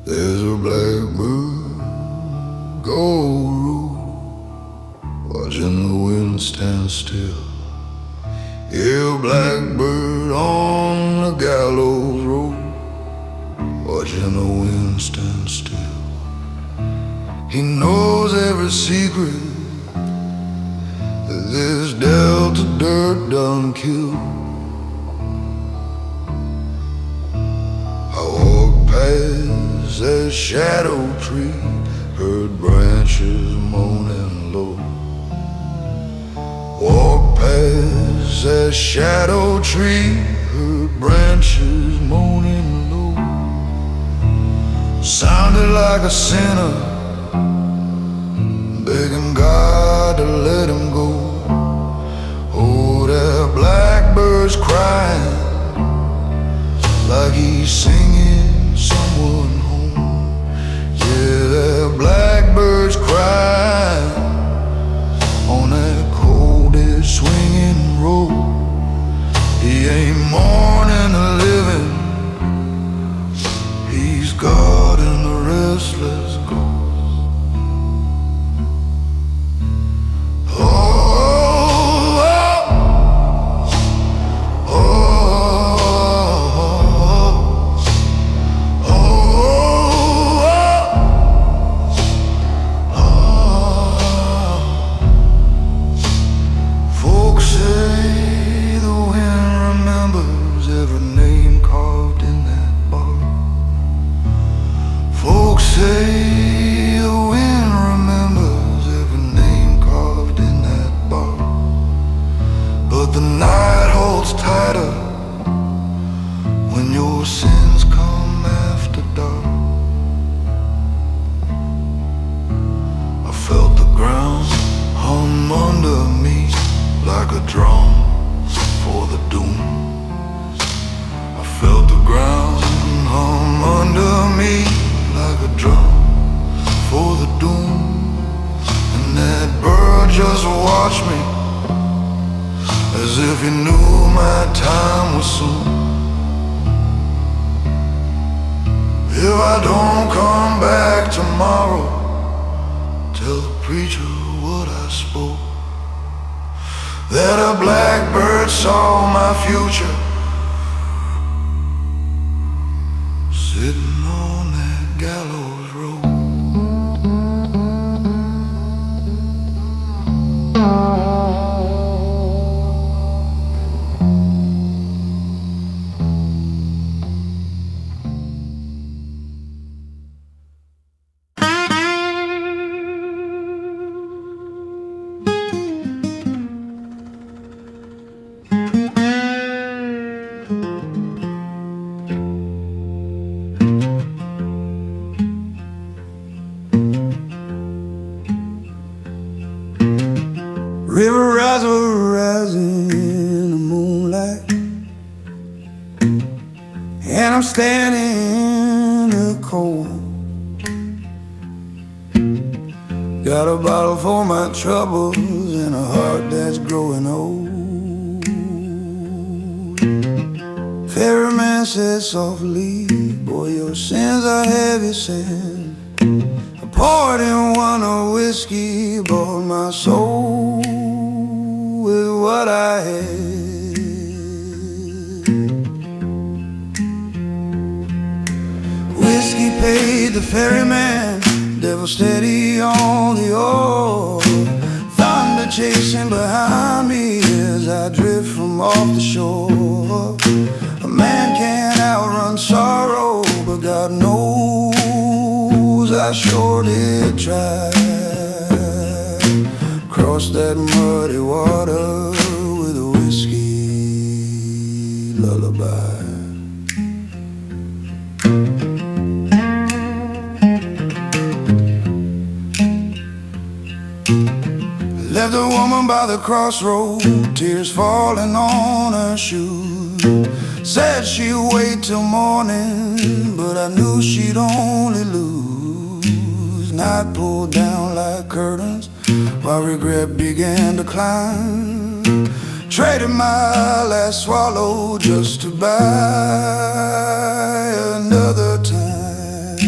There's a blackbird go watching the wind stand still. Yeah, blackbird on the gallows road, watching the wind stand still. He knows every secret that this Delta dirt done killed. I walked past that shadow tree, heard branches moaning low. Walked past that shadow tree, heard branches moaning low. Sounded like a sinner begging God to let him go. Oh, that blackbird's crying like he's singing someone home. Yeah, that blackbird's crying on that coldest swinging road. He ain't mourning the living, he's guarding the restless ghost. Just watch me as if he knew my time was soon. If I don't come back tomorrow, tell the preacher what I spoke, that a blackbird saw my future sitting on that gallows road. River rising in the moonlight, and I'm standing in the cold. Got a bottle for my troubles and a heart that's growing old. Ferryman said softly, boy, your sins are heavy sand. I poured in one of whiskey, bought my soul with what I had. Whiskey paid the ferryman, devil steady on the oar. Thunder chasing behind me as I drift from off the shore. A man can't outrun sorrow, but God knows I sure did try. Cross that muddy water with a whiskey lullaby. Left a woman by the crossroad, tears falling on her shoes. Said she'd wait till morning, but I knew she'd only lose. Night pulled down like curtains while regret began to climb. Traded my last swallow just to buy another time.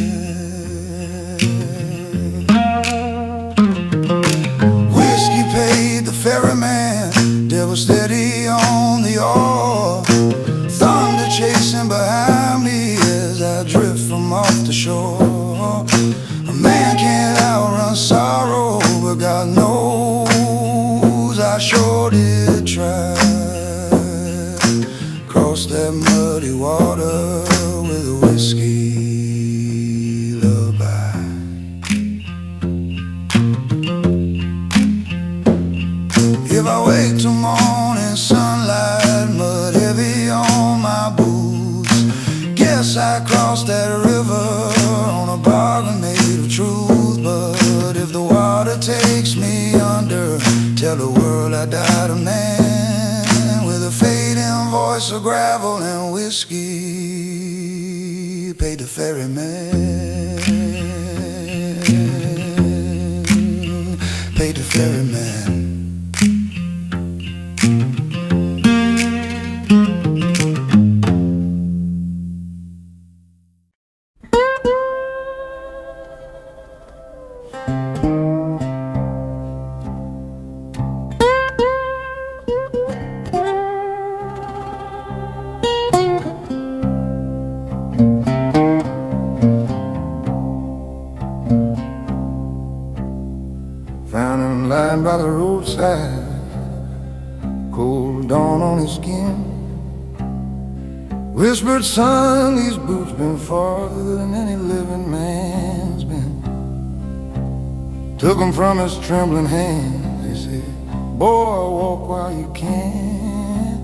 behind me as I drift from off the shore. A man can't outrun sorrow, but God knows I sure did try. Cross that muddy water with a whiskey lullaby. If I wake till morning sunlight, mud heavy on my boots, guess I crossed that river on a bargain made of truth. But if the water takes me under, tell the world I died a man, with a fading voice of gravel and whiskey, paid the ferryman, paid the ferryman. Found him lying by the roadside, cold dawn on his skin. Whispered, son, these boots been farther than any living man's been. Took him from his trembling hands, he said, boy, walk while you can.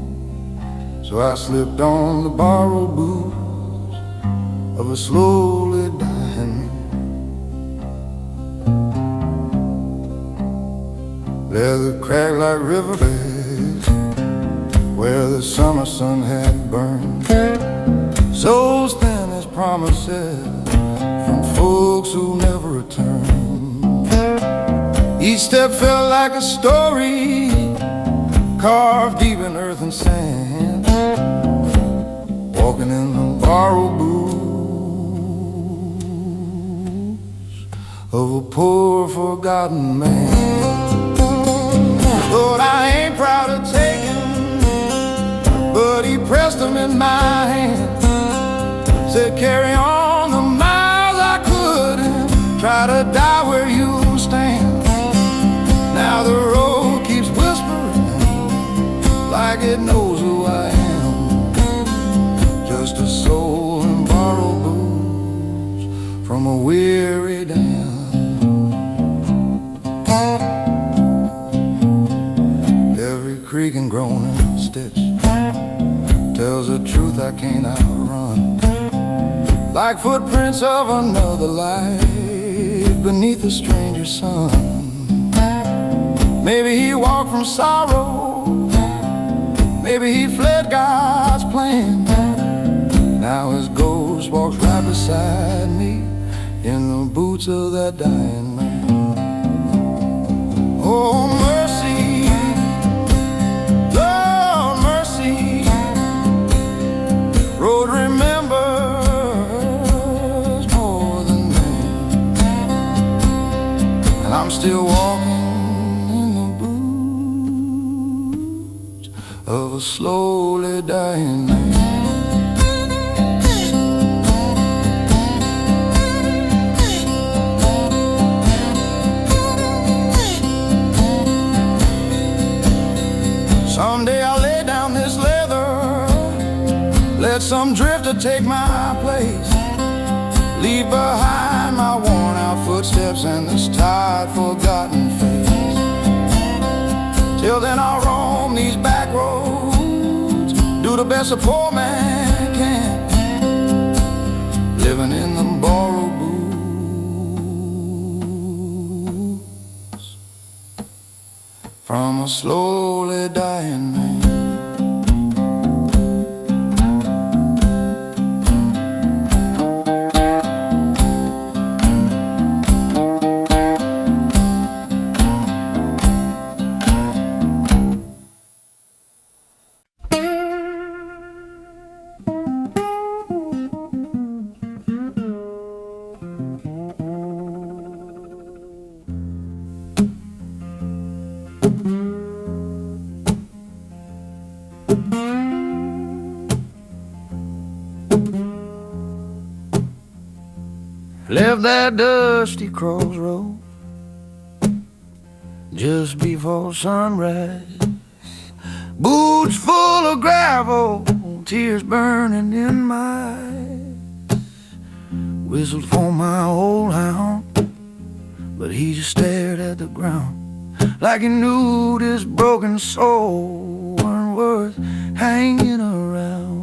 So I slipped on the borrowed boots of a slowly dying man. Leather cracked like riverbeds where the summer sun had burned. Souls thin as promises from folks who never returned. Each step felt like a story carved deep in earth and sand. Walking in the borrowed boots of a poor forgotten man. Lord, I ain't proud of taking, but he pressed them in my hand. Said, carry on the miles I could and try to die where you stand. Now the road keeps whispering like it knows who I am. Just a soul in borrowed boots from a weary dam. Creak and groan and stitch tells a truth I can't outrun, like footprints of another life beneath a stranger's sun. Maybe he walked from sorrow, maybe he fled God's plan. Now his ghost walks right beside me in the boots of that dying man. Oh, mercy, road remembers more than man, and I'm still walking in the boots of a slowly dying man. Someday I'll lay down this leather, let some drifter take my place, leave behind my worn out footsteps and this tired, forgotten face. Till then I'll roam these back roads, do the best a poor man can, living in the borrowed boots from a slowly dying man. left that dusty crossroad just before sunrise. Boots full of gravel, tears burning in my eyes. Whistled for my old hound, but he just stared at the ground like he knew this broken soul weren't worth hanging around.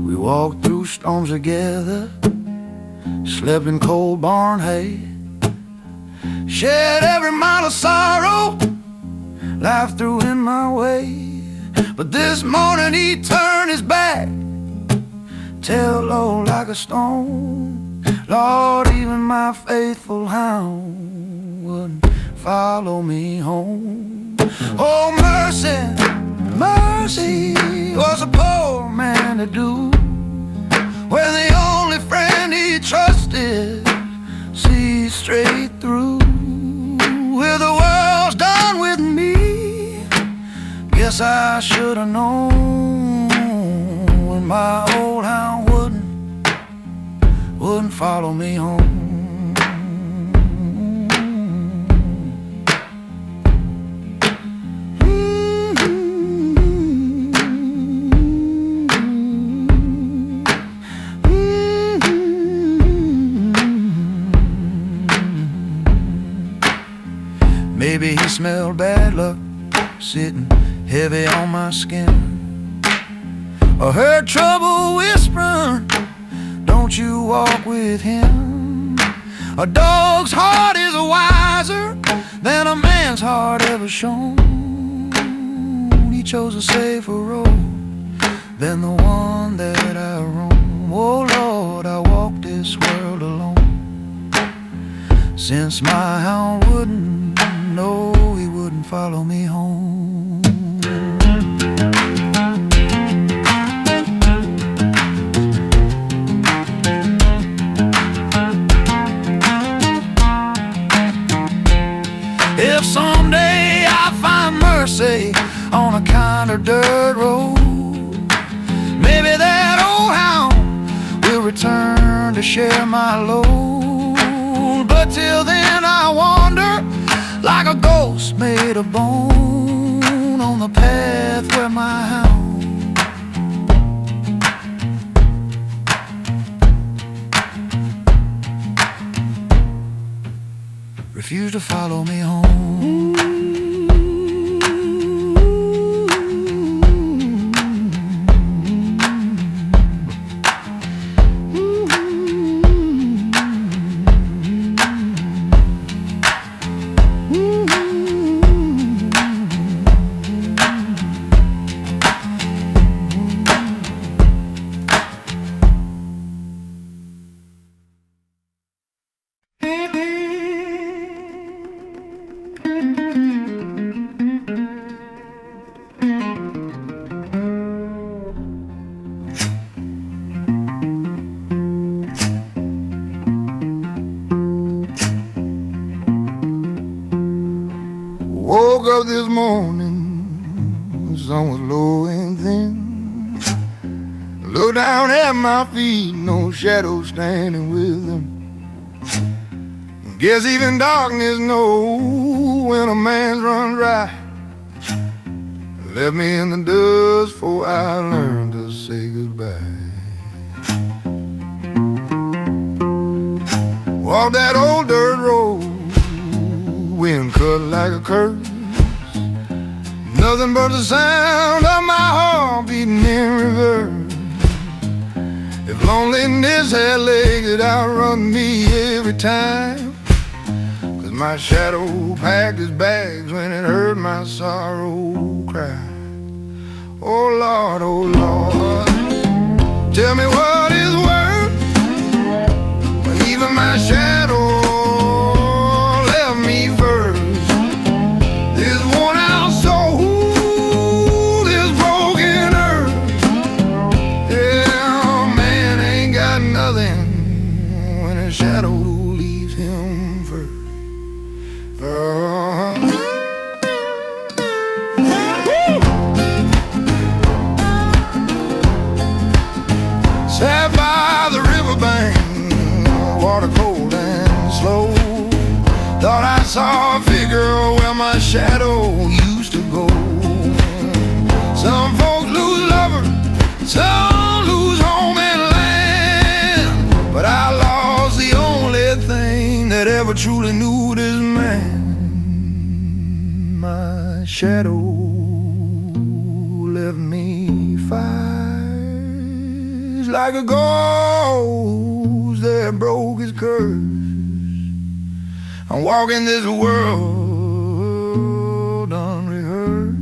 We walked through storms together, slept in cold barn hay, shed every mile of sorrow life threw in my way. But this morning he turned his back, tail low like a stone. Lord, even my faithful hound wouldn't follow me home. Oh, mercy, mercy, what's a poor man to do when the only friend he trusted sees straight through? Well, the world's done with me, guess I should have known when my old hound wouldn't follow me home. Maybe he smelled bad luck sitting heavy on my skin, or heard trouble whispering, don't you walk with him. A dog's heart is wiser than a man's heart ever shown. He chose a safer road than the one that I roam. Oh Lord, I walk this world alone, since my hound wouldn't know, he wouldn't follow me home. If someday I find mercy on a kinder dirt road, maybe that old hound will return to share my load. But till then I wander like a ghost made of bone on the path where my hound refused to follow me home. Woke up this morning, the sun was low and thin. Looked down at my feet, no shadow standing with them. Guess even darkness knows when a man's run dry. Left me in the dust before I learned to say goodbye. Walked that old dirt road, wind cut like a curse. Nothing but the sound of my heart beating in reverse. If loneliness had legs, it'd outrun me every time. 'Cause my shadow packed its bags when it heard my sorrow cry. Oh Lord, tell me what is worth when even my shadow left me first. This worn out soul, this broken earth, yeah, man ain't got nothing when a shadow leaves him first. saw a figure where my shadow used to go. Some folks lose lovers, some lose home and land, but I lost the only thing that ever truly knew this man. My shadow left me fires like a ghost that broke his curse. I'm walking this world unrehearsed,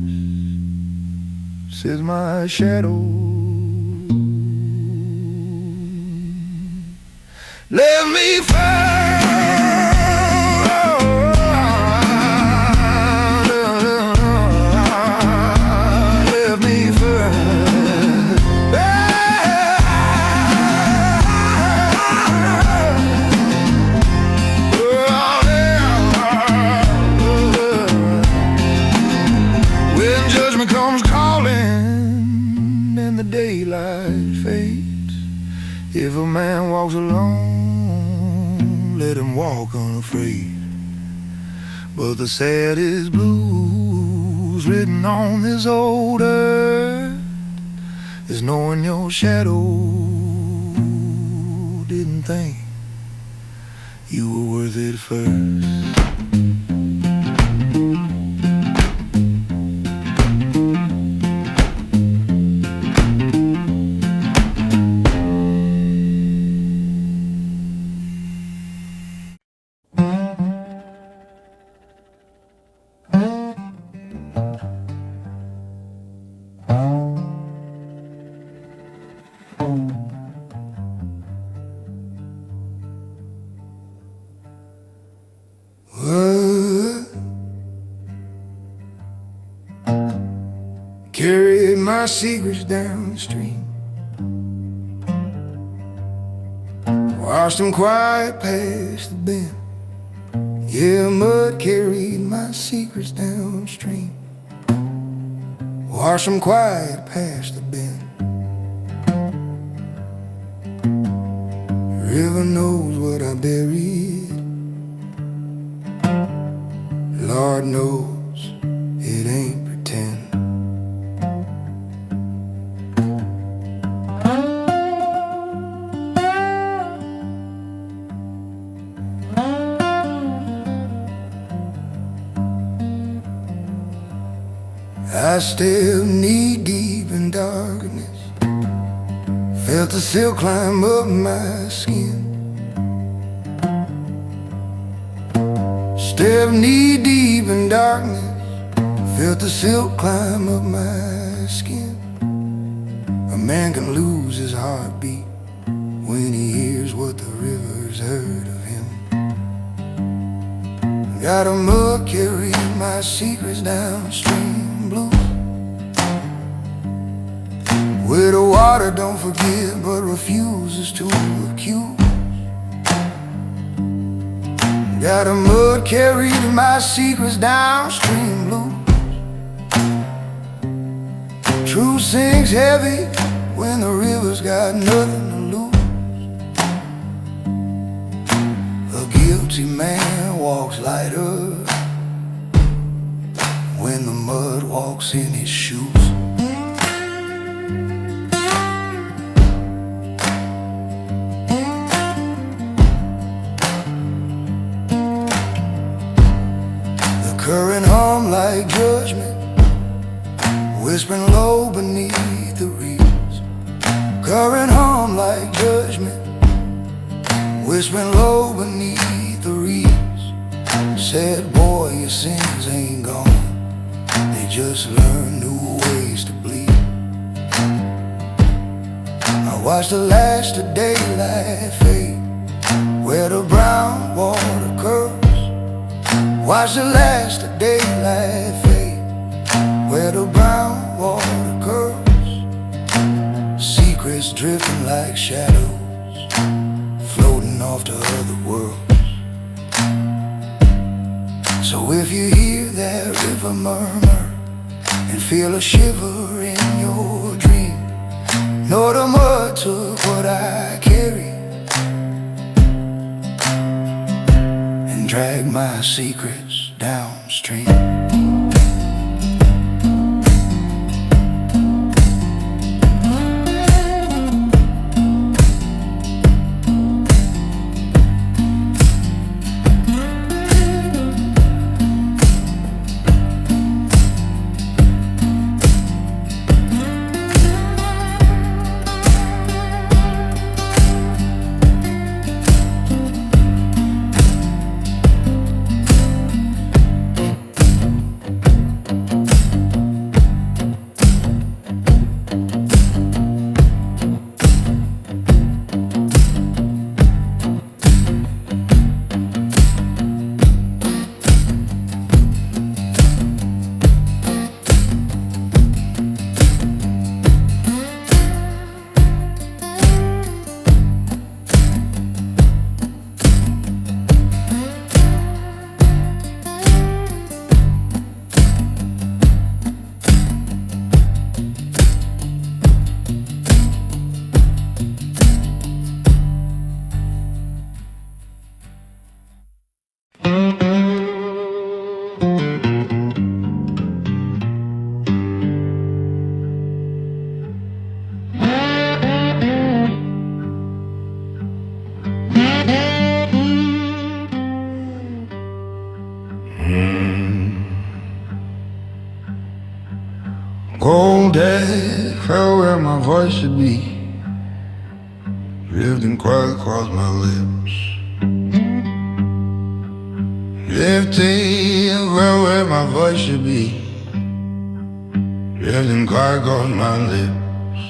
says my shadow. Left me if a man walks alone, let him walk unafraid. But the saddest blues written on this old earth is knowing your shadow didn't think you were worth it first. Carried my secrets downstream, washed them quiet past the bend. Yeah, mud carried my secrets downstream, washed them quiet past the bend. River knows what I buried, Lord knows it ain't pretend. I stepped knee-deep in darkness, felt the silk climb up my skin. Stepped knee-deep in darkness, felt the silk climb up my skin. A man can lose his heartbeat when he hears what the river's heard of him. Got a mud carrying my secrets downstream blue, where the water don't forget but refuses to accuse. Got a mud carrying my secrets downstream blue. Truth sinks heavy when the river's got nothing to lose. A guilty man walks lighter when the mud walks in his shoes. Current hum like judgment, whispering low beneath the reeds. Current hum like judgment, whispering low beneath the reeds. Said boy, your sins ain't gone, they just learn new ways to bleed. I watched the last of daylight fade where the brown water curls. Watch the last of daylight fade where the brown water curls. Secrets drifting like shadows, floating off to other worlds. So if you hear that river murmur and feel a shiver in your dream, know the mud took what I carry and drag my secrets downstream. Cold day fell where my voice should be, lived and quiet across my lips. Lifted fell where my voice should be, lived and quiet across my lips.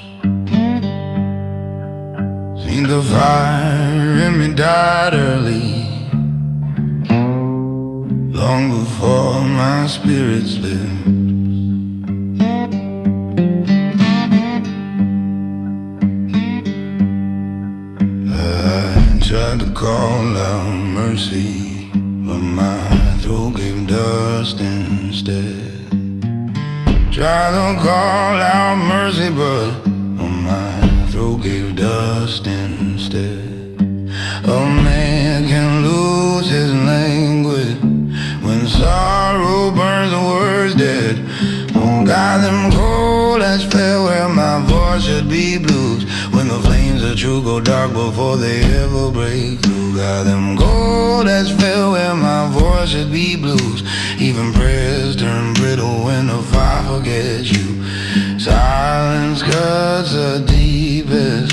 Seen the fire in me died early, long before my spirit slipped. Tried to call out mercy, but my throat gave dust instead. Tried to call out mercy, but my throat gave dust instead. A man can lose his language when sorrow burns the words dead. Oh God, them cold as fell where my voice should be blues, when the flames of truth go dark before they ever break through. Got them gold as fell where my voice should be blues. Even prayers turn brittle when the fire forgets you. Silence cuts the deepest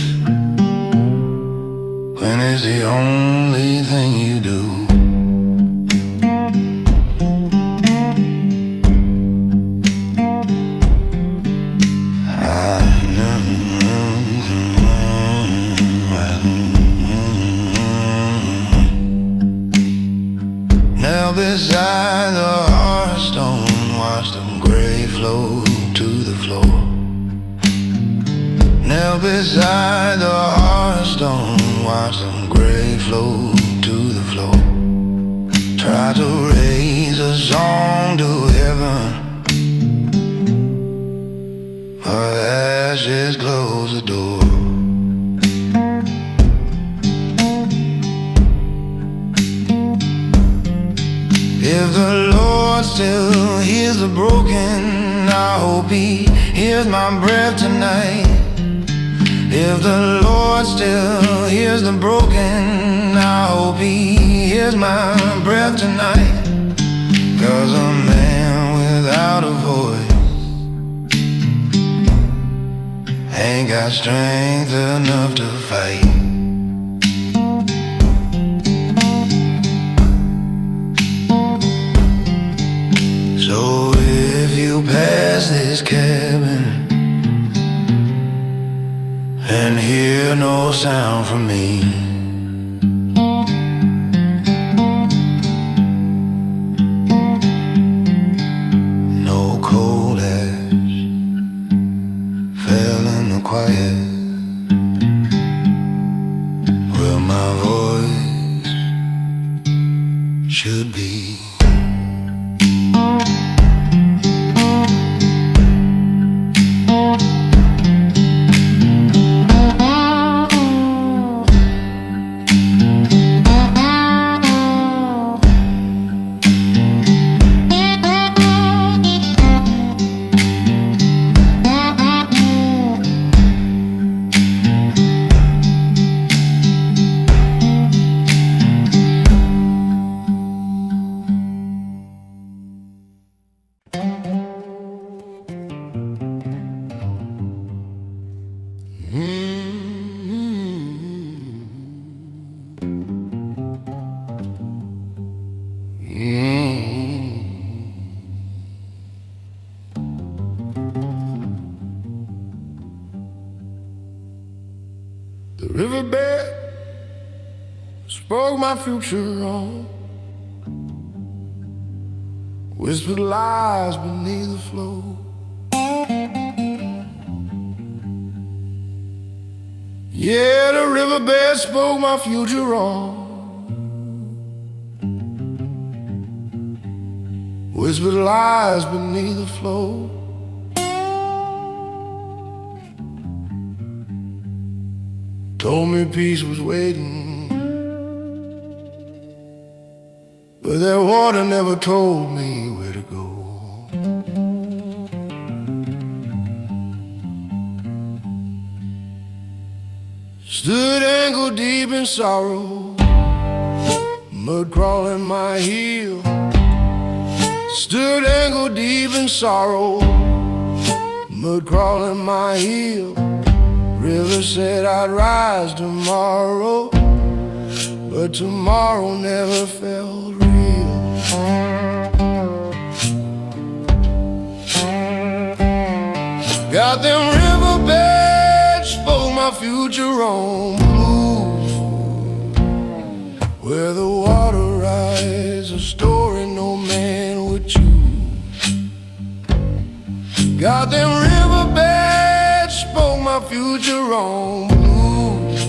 when it's the only thing you do. Beside the hearthstone, watch them gray flow to the floor. Knelt beside the hearthstone, watch them gray flow to the floor. Try to raise a song to heaven, but ashes close the door. If the Lord still hears the broken, I hope He hears my breath tonight. If the Lord still hears the broken, I hope He hears my breath tonight. 'Cause a man without a voice ain't got strength enough to fight. So if you pass this cabin and hear no sound from me, no cold ash fell in the quiet where my voice should be. riverbed spoke my future wrong, whispered lies beneath the flow. Yeah, the riverbed spoke my future wrong, whispered lies beneath the flow. Told me peace was waiting, but that water never told me where to go. Stood ankle deep in sorrow, mud crawling my heel. Stood ankle deep in sorrow, mud crawling my heel. River said I'd rise tomorrow, but tomorrow never felt real. Got them riverbeds, spoke my future on blues, where the water rides, a story no man would choose. Got them riverbeds, spoke my future on blues.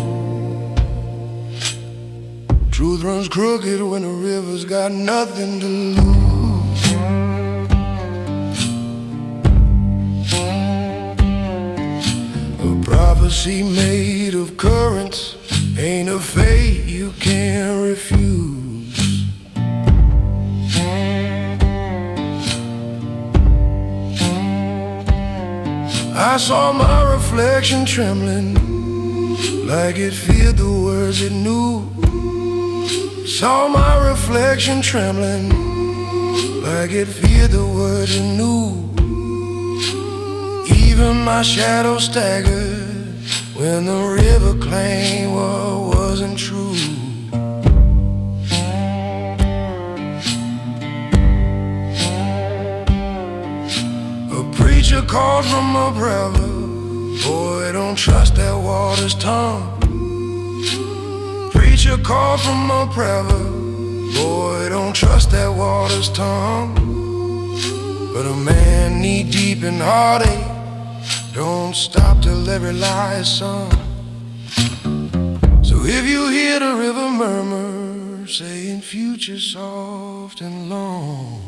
Truth runs crooked when the river's got nothing to lose. A prophecy made of currents ain't a fate you can't refuse. I saw my reflection trembling, like it feared the words it knew. Saw my reflection trembling, like it feared the words it knew. Even my shadow staggered when the river claimed what wasn't true. Preacher called from a brother, boy, don't trust that water's tongue. Preacher called from a brother, boy, don't trust that water's tongue. But a man knee deep in heartache don't stop till every lie is sung. So if you hear the river murmur, saying future soft and long,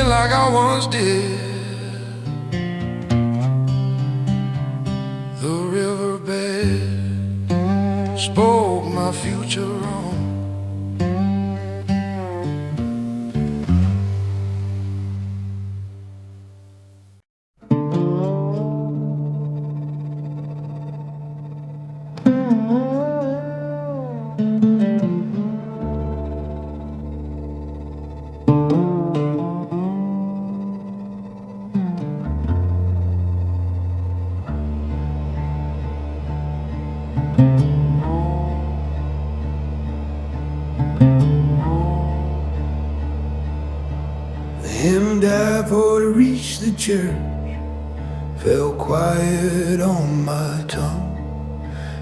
like I once did. The riverbed spoke my future wrong. Him died for to reach the church, fell quiet on my tongue.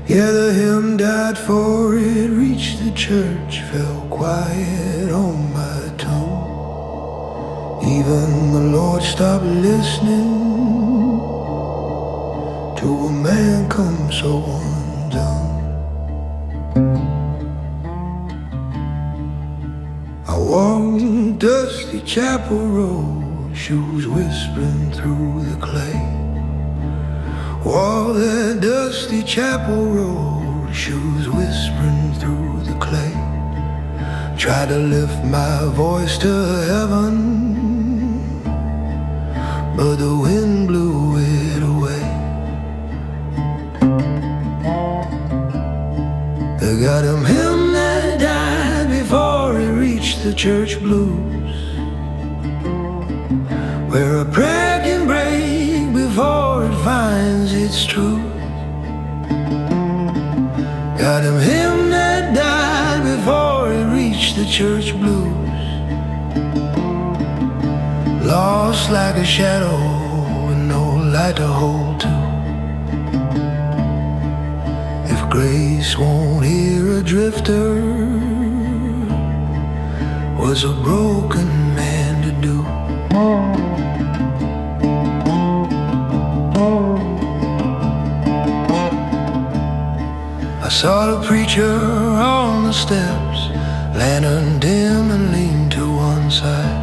Yeah, the hymn died for it reached the church, fell quiet on my tongue. Even the Lord stopped listening to a man come so undone. I walked dusty chapel road, shoes whispering through the clay. Walk that dusty chapel road, shoes whispering through the clay. Tried to lift my voice to heaven, but the wind blew it away. The Got him that died before he reached the church blues, where a prayer can break before it finds its truth. Got him that died before he reached the church blues, lost like a shadow with no light to hold to. If grace won't hear a drifter, what's a broken man to do? I saw the preacher on the steps, lantern dim and leaned to one side.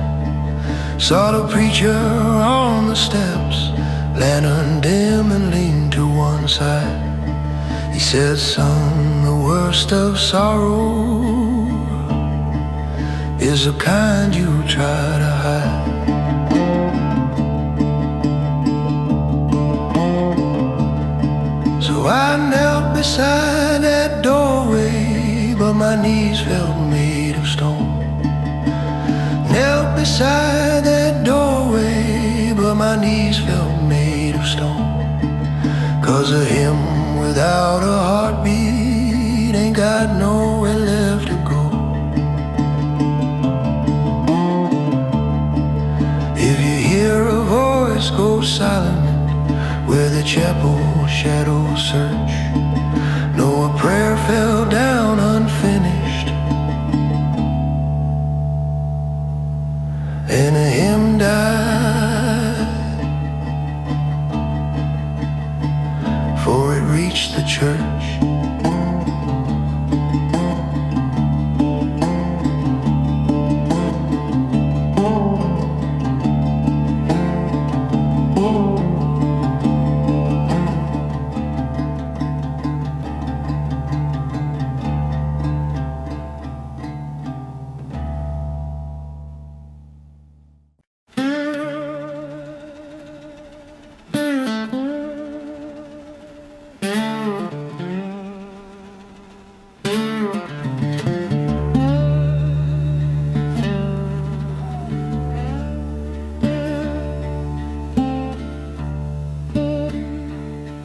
Saw the preacher on the steps, lantern dim and leaned to one side. He said, son, the worst of sorrow is the kind you try to hide. So I knelt beside that doorway, but my knees felt made of stone. Knelt beside that doorway, but my knees felt made of stone. 'Cause a hymn without a heartbeat ain't got nowhere left to go. If you hear a voice go silent where the chapel shadows search, know a prayer fell down unfinished, and a hymn died before it reached the church.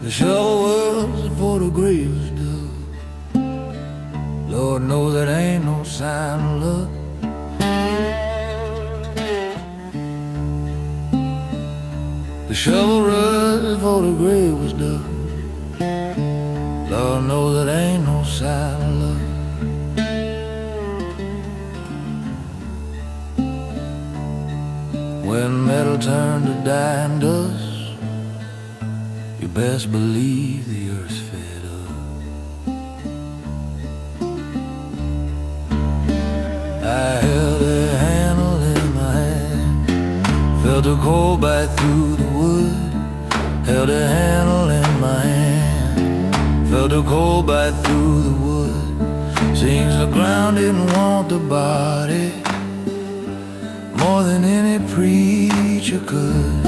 The shovel was for the graves dug. Lord knows that ain't no sign of luck. The shovel was for the grave was dug. Lord knows that ain't no sign of luck. When metal turned to dying dust, you best believe the earth's fed up. I held a handle in my hand, felt a cold bite through the wood. Held a handle in my hand, felt a cold bite through the wood. Seems the ground didn't want the body more than any preacher could.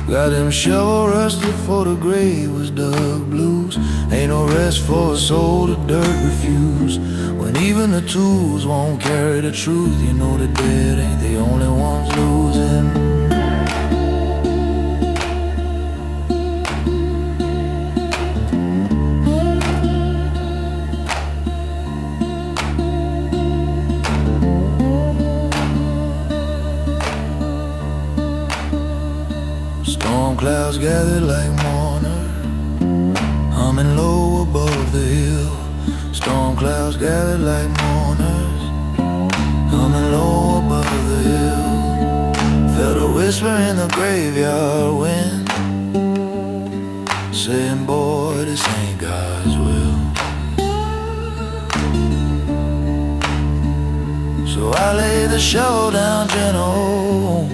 Got him shovel rusted for the grave was dug blues. Ain't no rest for a soul to dirt refuse. When even the tools won't carry the truth, you know the dead ain't the only ones losing. Storm clouds gathered like mourners, humming low above the hill. Storm clouds gathered like mourners, humming low above the hill. Felt a whisper in the graveyard wind, saying, boy, this ain't God's will. So I laid the shovel down gentle,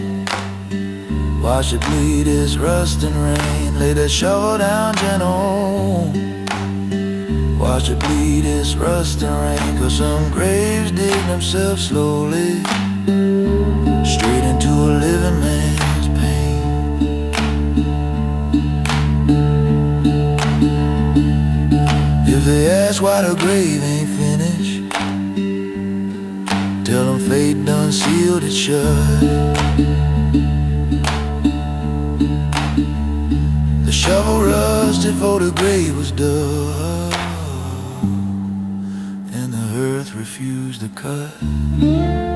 watch it bleed its rust and rain. Lay the shovel down gentle, watch it bleed its rust and rain. 'Cause some graves dig themselves slowly straight into a living man's pain. why the grave ain't finished. Tell them fate done sealed it shut. The shovel rusted for the grave was dug, and the earth refused to cut.